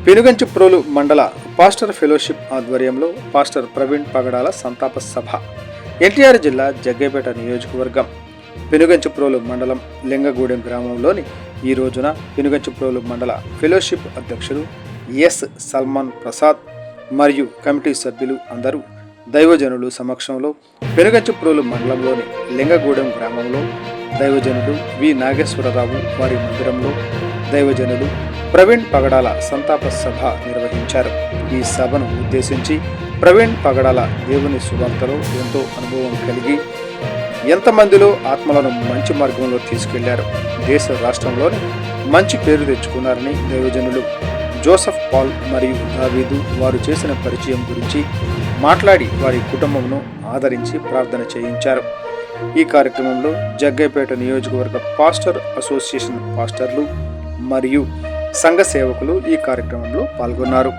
పెనుగంచిప్రోలు మండల pastor fellowship ఆధ్వర్యంలో pastor Praveen పగడాల సంతాప సభ. ఎన్టీఆర్ జిల్లా జగ్గైపేట నియోజకవర్గం పెనుగంచిప్రోలు మండలం లింగగూడెం గ్రామంలోని ఈ రోజున పెనుగంచిప్రోలు మండల ఫెలోషిప్ అధ్యక్షులు ఎస్ సల్మాన్ ప్రసాద్ మరియు కమిటీ సభ్యులు అందరూ దైవజనులు సమక్షంలో పెనుగంచిప్రోలు మండలంలోని లింగగూడెం గ్రామంలో దైవజనులు వి నాగేశ్వరరావు వారి మందిరంలో దైవజనులు ప్రవీణ్ పగడాల సంతాప సభ నిర్వహించారు. ఈ సభను ఉద్దేశించి ప్రవీణ్ పగడాల దేవుని సువార్తలో ఎంతో అనుభవం కలిగి ఎంతమందిలో ఆత్మలను మంచి మార్గంలో తీసుకెళ్లారు. దేశ రాష్ట్రంలోని మంచి పేరు తెచ్చుకున్నారని దైవజనులు జోసెఫ్ పాల్ మరియు దావీదు వారు చేసిన పరిచయం గురించి మాట్లాడి వారి కుటుంబంను ఆదరించి ప్రార్థన చేయించారు. ఈ కార్యక్రమంలో జగ్గైపేట నియోజకవర్గ పాస్టర్ అసోసియేషన్ పాస్టర్లు మరియు సంఘ సేవకులు ఈ కార్యక్రమంలో పాల్గొన్నారు.